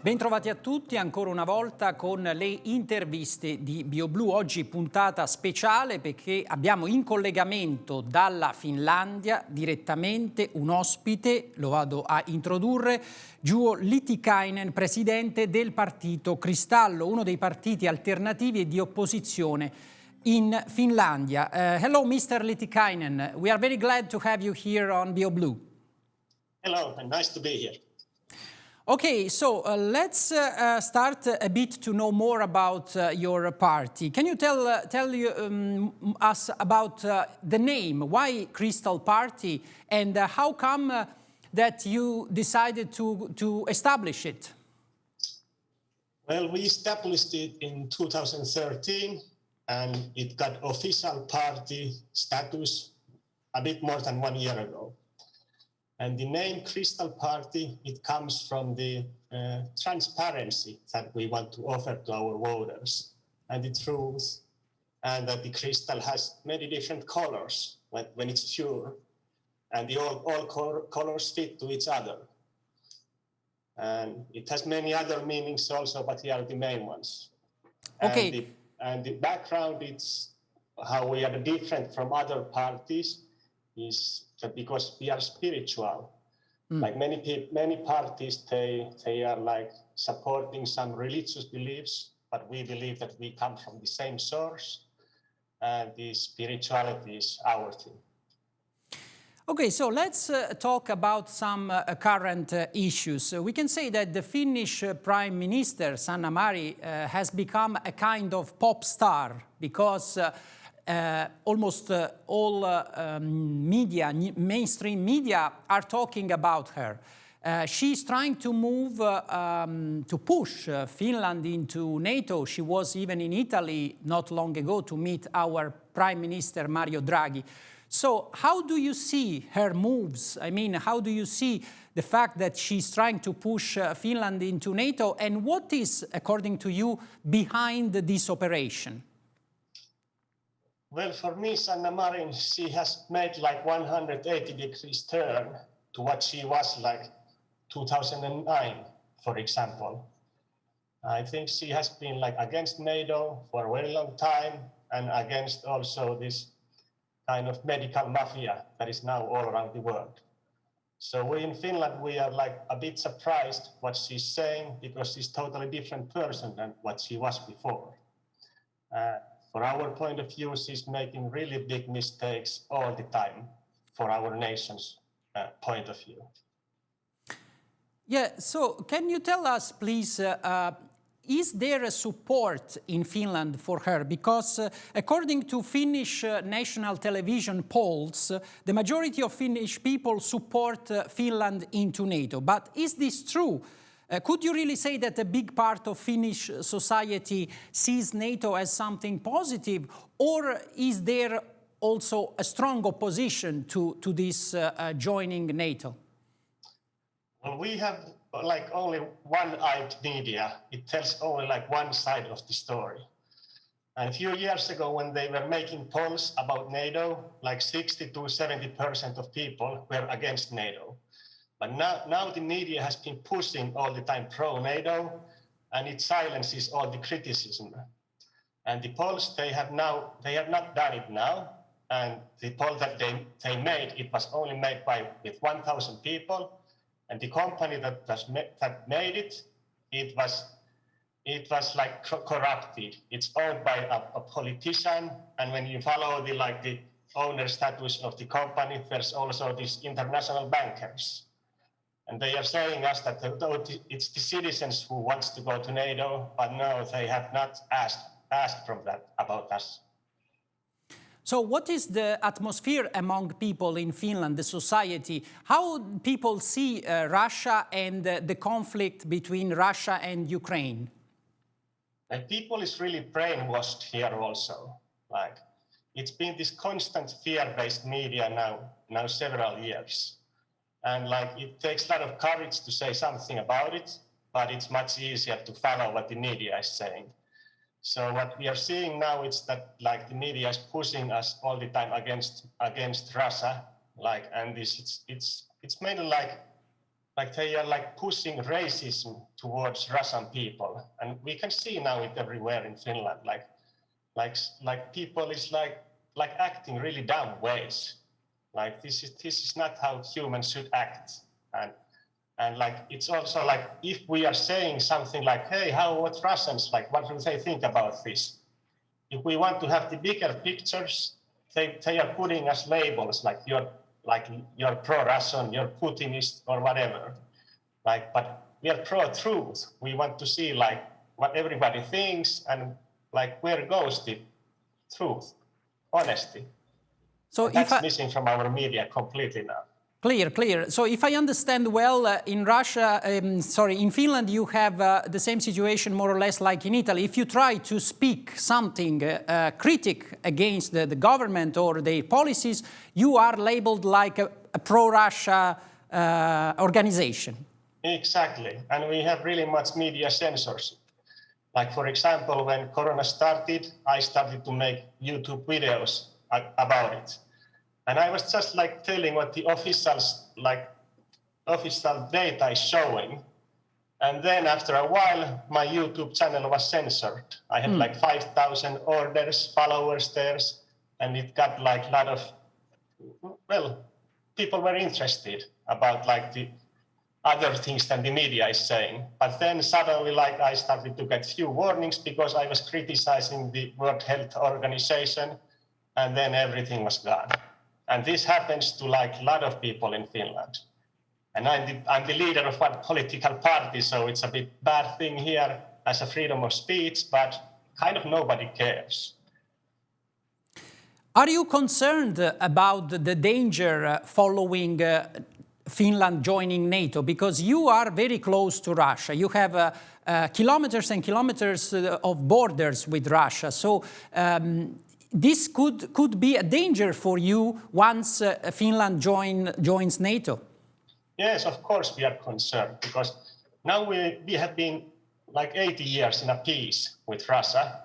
Bentrovati a tutti ancora una volta con le interviste di Byoblu. Oggi puntata speciale perché abbiamo in collegamento dalla Finlandia direttamente un ospite, lo vado a introdurre, Juho, presidente del partito Cristallo, uno dei partiti alternativi e di opposizione in Finlandia. Hello Mr. Liitikainen, we are very glad to have you here on Byoblu. Hello, and nice to be here. Okay, so let's start a bit to know more about your party. Can you tell us about the name? Why Crystal Party, and how come that you decided to establish it? Well, we established it in 2013, and it got official party status a bit more than 1 year ago. And the name Crystal Party, it comes from the transparency that we want to offer to our voters, and the truth, and that the crystal has many different colors when it's pure, and all colors fit to each other. And it has many other meanings also, but here are the main ones. Okay. And the background, it's how we are different from other parties is that because we are spiritual. Like many parties, they are like supporting some religious beliefs, but we believe that we come from the same source, and the spirituality is our thing. Okay, so let's talk about some current issues. We can say that the Finnish Prime Minister, Sanna Marin, has become a kind of pop star because almost all media, mainstream media, are talking about her. She's trying to move, to push Finland into NATO. She was even in Italy not long ago to meet our Prime Minister Mario Draghi. So how do you see her moves? I mean, how do you see the fact that she's trying to push Finland into NATO? And what is, according to you, behind this operation? Well, for me, Sanna Marin, she has made like 180 degrees turn to what she was like 2009, for example. I think she has been like against NATO for a very long time, and against also this kind of medical mafia that is now all around the world. So we in Finland, we are like a bit surprised what she's saying, because she's totally different person than what she was before. For our point of view, she's making really big mistakes all the time for our nation's point of view. Yeah, so can you tell us, please, is there a support in Finland for her? Because according to Finnish national television polls, the majority of Finnish people support Finland into NATO. But is this true? Could you really say that a big part of Finnish society sees NATO as something positive, or is there also a strong opposition to this joining NATO? Well, we have like only one-eyed media. It tells only like one side of the story. And a few years ago, when they were making polls about NATO, like 60 to 70% of people were against NATO. But now the media has been pushing all the time pro-NATO, and it silences all the criticism. And the polls, they have not done it now. And the poll that they made, it was only made with 1,000 people. And the company that made it, it was like corrupted. It's owned by a politician. And when you follow the owner status of the company, there's also these international bankers. And they are saying us that it's the citizens who wants to go to NATO, but no, they have not asked from that about us. So what is the atmosphere among people in Finland, the society? How people see Russia and the conflict between Russia and Ukraine? And people is really brainwashed here also. Like, it's been this constant fear-based media now several years. And like, it takes a lot of courage to say something about it, but it's much easier to follow what the media is saying. So what we are seeing now is that like the media is pushing us all the time against Russia, like, and it's mainly like like they are like pushing racism towards Russian people, and we can see now it everywhere in Finland. Like people is like acting really dumb ways. Like this is not how humans should act. And like it's also like if we are saying something like, hey, what Russians like? What do they think about this? If we want to have the bigger pictures, they are putting us labels like you're pro-Russian, you're Putinist, or whatever. Like, but we are pro-truth. We want to see like what everybody thinks and like where goes the truth, honesty. So and that's missing from our media completely now. Clear. So if I understand well, in Russia, in Finland, you have the same situation more or less like in Italy. If you try to speak something critic against the government or their policies, you are labeled like a pro-Russia organization. Exactly, and we have really much media censorship. Like for example, when Corona started, I started to make YouTube videos about it. And I was just like telling what the official data is showing. And then after a while, my YouTube channel was censored. I had like 5,000 orders, followers there, and it got like a lot of, people were interested about like the other things than the media is saying. But then suddenly like I started to get few warnings because I was criticizing the World Health Organization, and then everything was gone. And this happens to like a lot of people in Finland. And I'm the leader of one political party, so it's a bit bad thing here as a freedom of speech, but kind of nobody cares. Are you concerned about the danger following Finland joining NATO? Because you are very close to Russia. You have kilometers and kilometers of borders with Russia. So this could be a danger for you once Finland joins NATO. Yes, of course we are concerned, because now we have been like 80 years in a peace with Russia.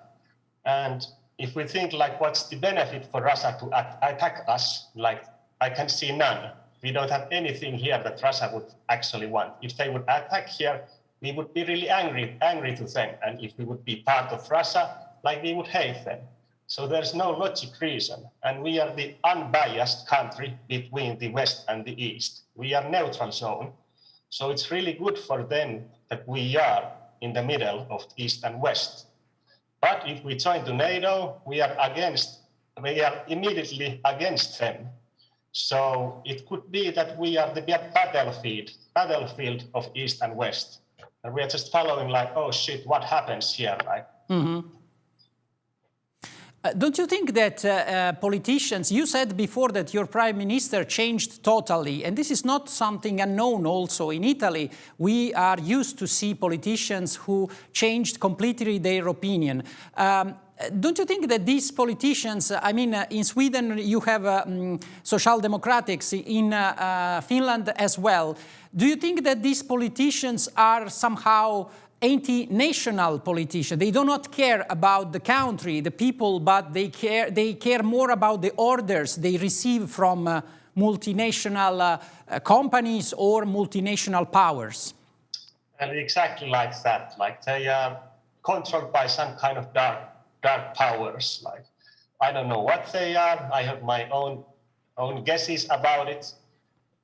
And if we think like what's the benefit for Russia to attack us, like I can see none. We don't have anything here that Russia would actually want. If they would attack here, we would be really angry to them. And if we would be part of Russia, like we would hate them. So there's no logic reason. And we are the unbiased country between the West and the East. We are neutral zone. So it's really good for them that we are in the middle of East and West. But if we join to NATO, we are immediately against them. So it could be that we are the battlefield of East and West. And we are just following like, oh shit, what happens here? Like, don't you think that politicians, you said before that your prime minister changed totally, and this is not something unknown also in Italy. We are used to see politicians who changed completely their opinion. Don't you think that these politicians, I mean, in Sweden you have Social Democrats, in Finland as well. Do you think that these politicians are somehow anti-national politicians? They do not care about the country, the people, but they care more about the orders they receive from multinational companies or multinational powers. And exactly like that. Like they are controlled by some kind of dark powers. Like I don't know what they are. I have my own guesses about it.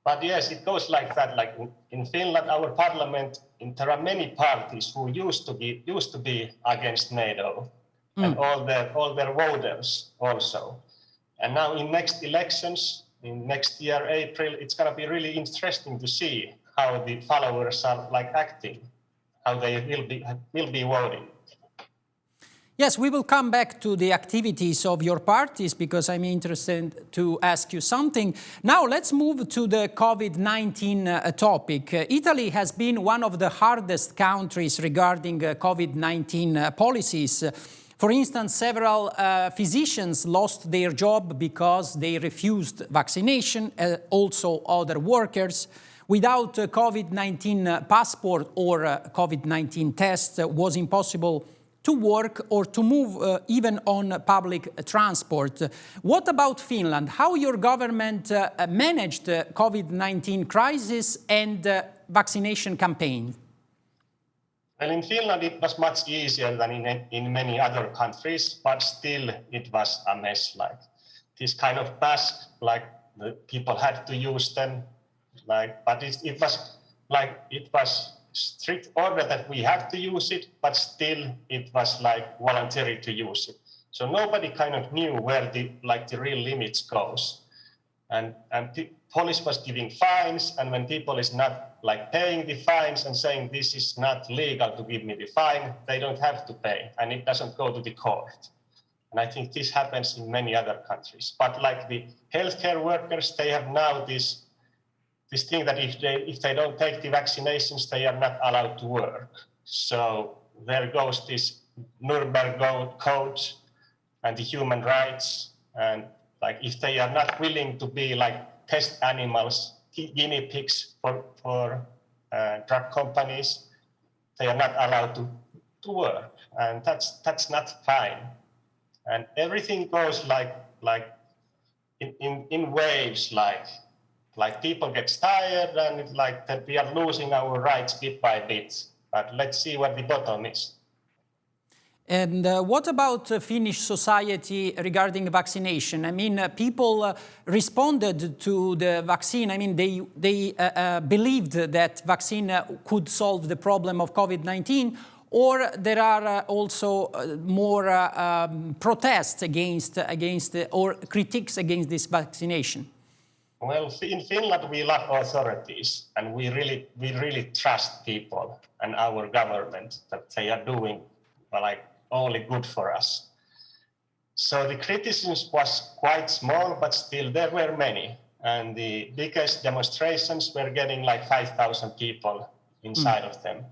But yes, it goes like that. Like in Finland, our parliament, there are many parties who used to be against NATO, and all their voters also. And now in next elections, in next year, April, it's going to be really interesting to see how the followers are like acting, how they will be voting. Yes, we will come back to the activities of your parties because I'm interested to ask you something. Now let's move to the COVID-19 topic. Italy has been one of the hardest countries regarding COVID-19 policies. For instance, several physicians lost their job because they refused vaccination, also other workers. Without a COVID-19 passport or COVID-19 test, was impossible to work or to move even on public transport. What about Finland? How your government managed the COVID-19 crisis and vaccination campaign? Well, in Finland, it was much easier than in many other countries, but still it was a mess. Like this kind of mask, like the people had to use them, like, but it was strict order that we have to use it, but still it was like voluntary to use it. So nobody kind of knew where the real limits goes. And the police was giving fines, and when people is not like paying the fines and saying this is not legal to give me the fine, they don't have to pay, and it doesn't go to the court. And I think this happens in many other countries. But like the healthcare workers, they have now this thing that if they don't take the vaccinations, they are not allowed to work. So there goes this Nuremberg Code and the human rights, and like if they are not willing to be like test animals, guinea pigs for drug companies, they are not allowed to work, and that's not fine. And everything goes like in waves, like people get tired, and it's like that we are losing our rights bit by bit. But let's see what the bottom is. And what about Finnish society regarding vaccination? I mean, people responded to the vaccine. I mean, they believed that vaccine could solve the problem of COVID-19, or there are also more protests against or critiques against this vaccination? Well, in Finland, we love authorities, and we really trust people and our government that they are doing like only good for us. So the criticism was quite small, but still there were many. And the biggest demonstrations were getting like 5,000 people inside of them.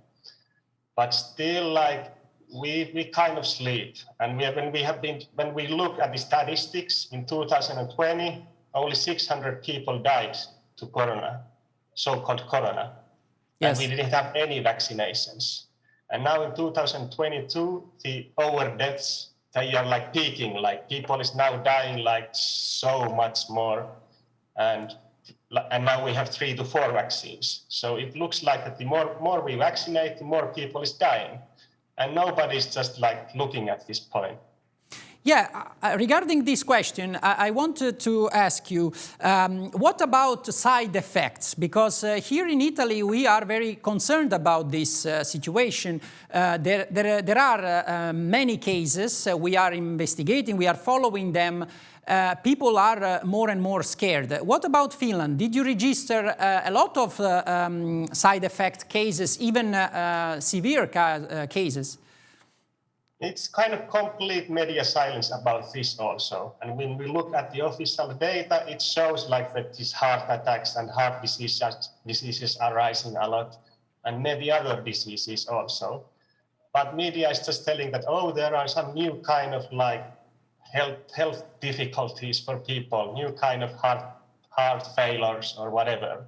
But still, like we kind of sleep. And when we look at the statistics in 2020, only 600 people died to corona, so-called corona. Yes. And we didn't have any vaccinations. And now in 2022, the over deaths, they are like peaking, like people is now dying like so much more. And now we have 3 to 4 vaccines. So it looks like that the more we vaccinate, the more people is dying. And nobody's just like looking at this point. Yeah, regarding this question, I wanted to ask you, what about side effects? Because here in Italy, we are very concerned about this situation. There are many cases we are investigating, we are following them. People are more and more scared. What about Finland? Did you register a lot of side effect cases, even severe cases? It's kind of complete media silence about this also. And when we look at the official data, it shows like that these heart attacks and heart diseases are rising a lot, and maybe other diseases also. But media is just telling that, oh, there are some new kind of like health difficulties for people, new kind of heart failures or whatever.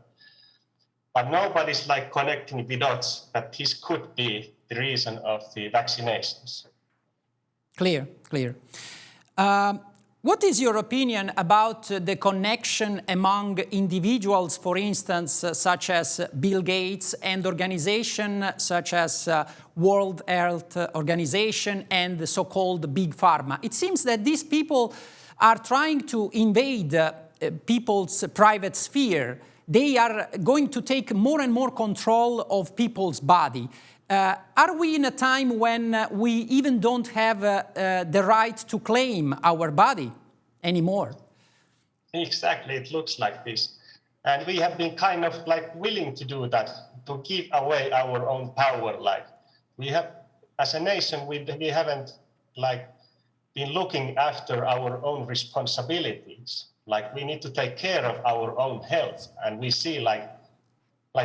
But nobody's like connecting the dots that this could be the reason of the vaccinations. Clear. What is your opinion about the connection among individuals, for instance, such as Bill Gates, and organizations such as World Health Organization and the so-called Big Pharma? It seems that these people are trying to invade people's private sphere. They are going to take more and more control of people's body. Are we in a time when we even don't have the right to claim our body anymore? Exactly, it looks like this. And we have been kind of like willing to do that, to give away our own power. Like we have, as a nation, we haven't like been looking after our own responsibilities. Like we need to take care of our own health. And we see like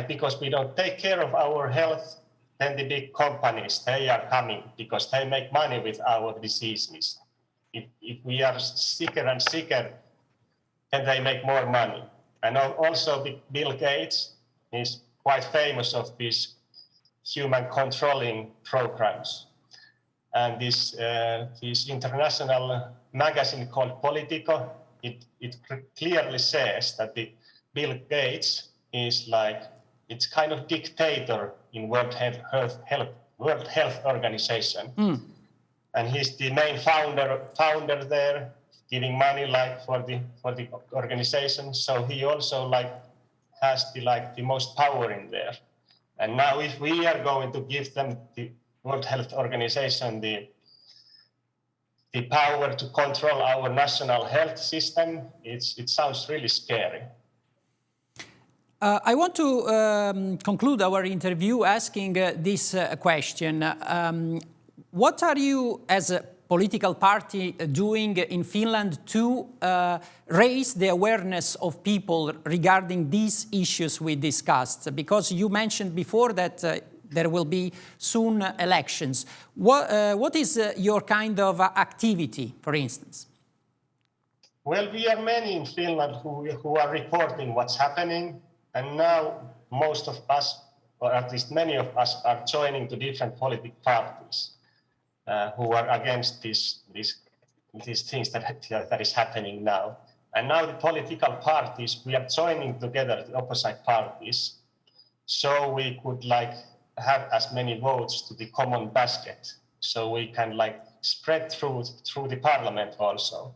because we don't take care of our health, then the big companies, they are coming because they make money with our diseases. If we are sicker and sicker, then they make more money. And also Bill Gates is quite famous of these human controlling programs. And this international magazine called Politico, it clearly says that the Bill Gates is like, it's kind of dictator in World Health Organization. And he's the main founder there, giving money like for the organization. So he also like has the most power in there. And now if we are going to give them, the World Health Organization, the power to control our national health system, it sounds really scary. I want to conclude our interview asking this question. What are you, as a political party, doing in Finland to raise the awareness of people regarding these issues we discussed? Because you mentioned before that there will be soon elections. What is your kind of activity, for instance? Well, we are many in Finland who are reporting what's happening. And now most of us, or at least many of us, are joining to different political parties who are against these things that is happening now. And now the political parties, we are joining together the opposite parties, so we could like have as many votes to the common basket, so we can like spread through the parliament also.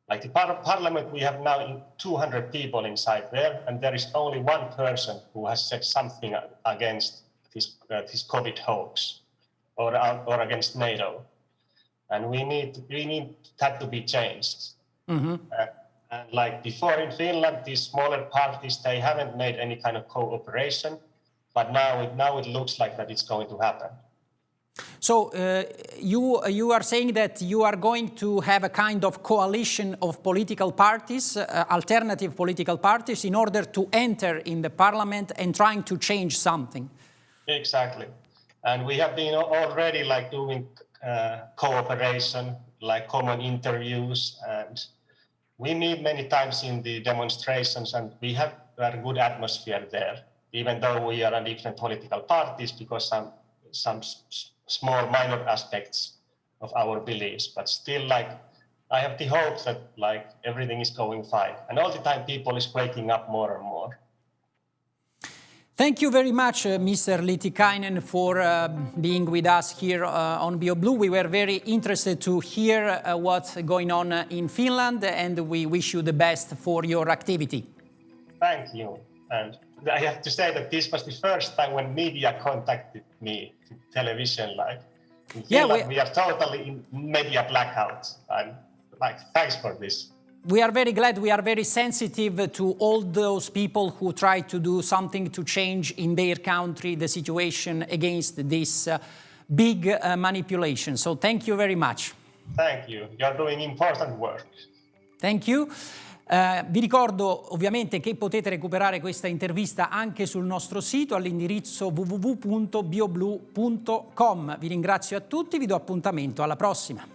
Like the parliament, we have now 200 people inside there, and there is only one person who has said something against this COVID hoax or against NATO, and we need that to be changed. And like before in Finland, these smaller parties, they haven't made any kind of cooperation, but now it looks like that it's going to happen. So you are saying that you are going to have a kind of coalition of political parties, alternative political parties, in order to enter in the parliament and trying to change something. Exactly. And we have been already like doing cooperation, like common interviews, and we meet many times in the demonstrations, and we have a good atmosphere there, even though we are in different political parties, because some small minor aspects of our beliefs, but still like I have the hope that like everything is going fine, and all the time people is waking up more and more. Thank you very much, Mr. Liitikainen, for being with us here on Byoblu. We were very interested to hear what's going on in Finland, and we wish you the best for your activity. Thank you. And I have to say that this was the first time when media contacted me to television. Like in Finland, we are totally in media blackout. And like, thanks for this. We are very glad. We are very sensitive to all those people who try to do something to change in their country the situation against this big manipulation. So thank you very much. Thank you. You are doing important work. Thank you. Vi ricordo ovviamente che potete recuperare questa intervista anche sul nostro sito all'indirizzo www.byoblu.com. Vi ringrazio a tutti, vi do appuntamento alla prossima.